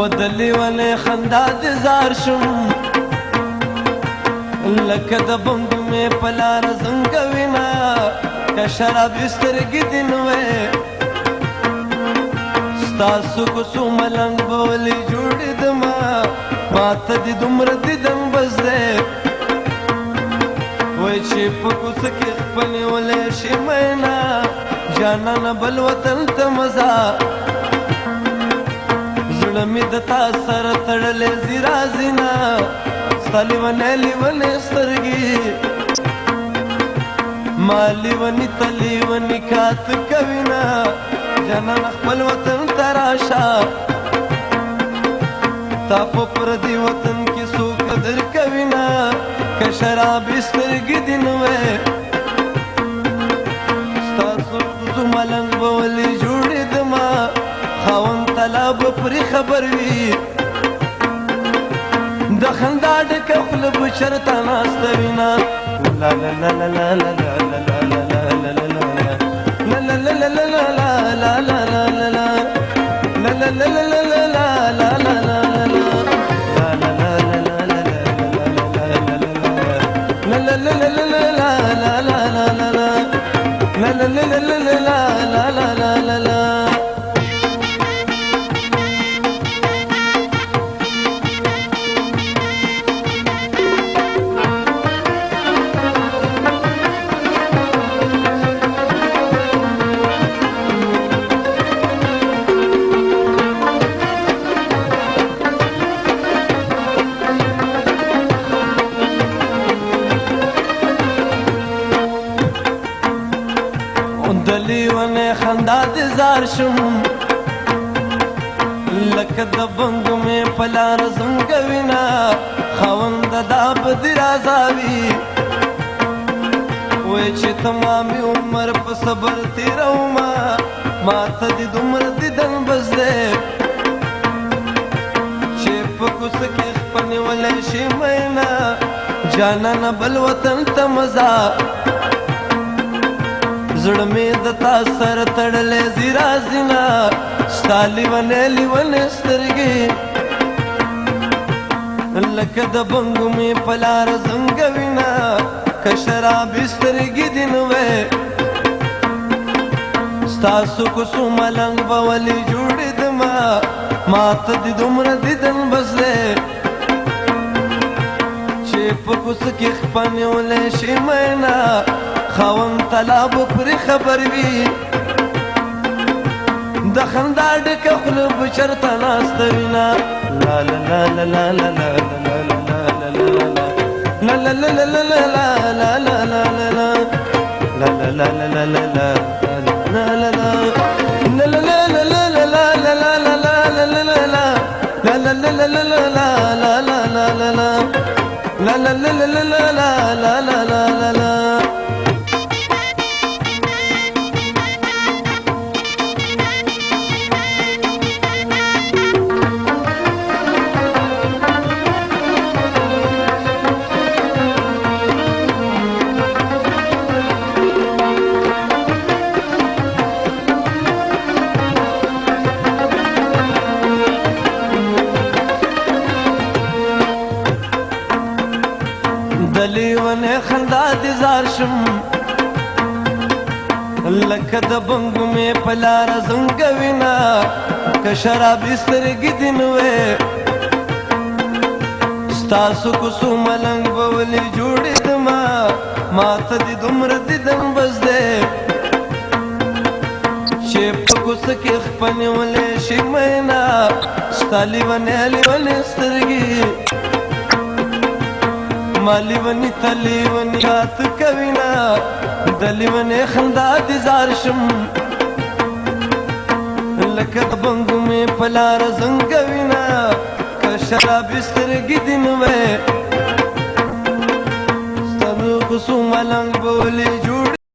ودلی ولې خندا دې زار شم لکه د بنګ مې په لار زنګوینا که شراب سترګې دې نه وې ستاسو کوڅو ملنګ به ولې جوړېدمه ماته دې دومره دیدن بس دی وایي چې په کوڅه کې خپل نیولی شي مینا جانانه بل وطن ته مزه زړه مې د تا سره تړلی ځي راځي نه ستا لیونی لیونی سترګې ما لیوني ته لیوني کاته کوي نه جانانه خپل وطن ته راشه تا په پردي وطن کې څوک قدر کوي نه که شرابي سترګې دې نه وې ستاسو کوڅو ملنګ به ولې جوړېدمه خاوند طلا به پرې خبر وي د خندا ډکه خوله به چېرته ناسته وي نه لا لا لا لا لا لا لا لا لا لا لا لیونی خندا دې زار شم لکه د بنګ مې په لار زنګوینا خاونده دا به دې رازاوي وایي چې تمامي عمر په صبر تېرومه ماته دې دومره دیدن بس دی چې په کوڅه کې خپل نیولی شي مینا جانانه بل وطن ته مزه زړه مې د تا سره تړلی ځي راځي نه ستا لیونی لیونی سترګې لکه د بنګو مې په لاره زنګوینا که شرابي سترګې دې نه وې ستاسو کوڅو ملنګ به ولې جوړېدمه ماته دې دومره دیدن بس دی چې په کوڅه کې خپه نیولی شي مینا خاوند طلا به پرې خبر وي د خندا ډکه خوله به چېرته ناسته وي نه لا لا لا لا لا لا لا لیونی خندا دې زار شم لکه د بنګ مې په لاره زنګوینا که شرابي سترګې دې نه وې ستاسو کوڅو ملنګ به ولې جوړېدمه ماته دې دومره دیدن بس دی چې په کوڅه کې خپه نیولی شي مینا ستا لیونی لیونی سترګې مالی ونی تلی ونی رات کوینا دلی ونی خندا دی زارشم لکه بنگو می پلار زنگوینا که شرابی سترگی دی نوے ستر قسو ملنگ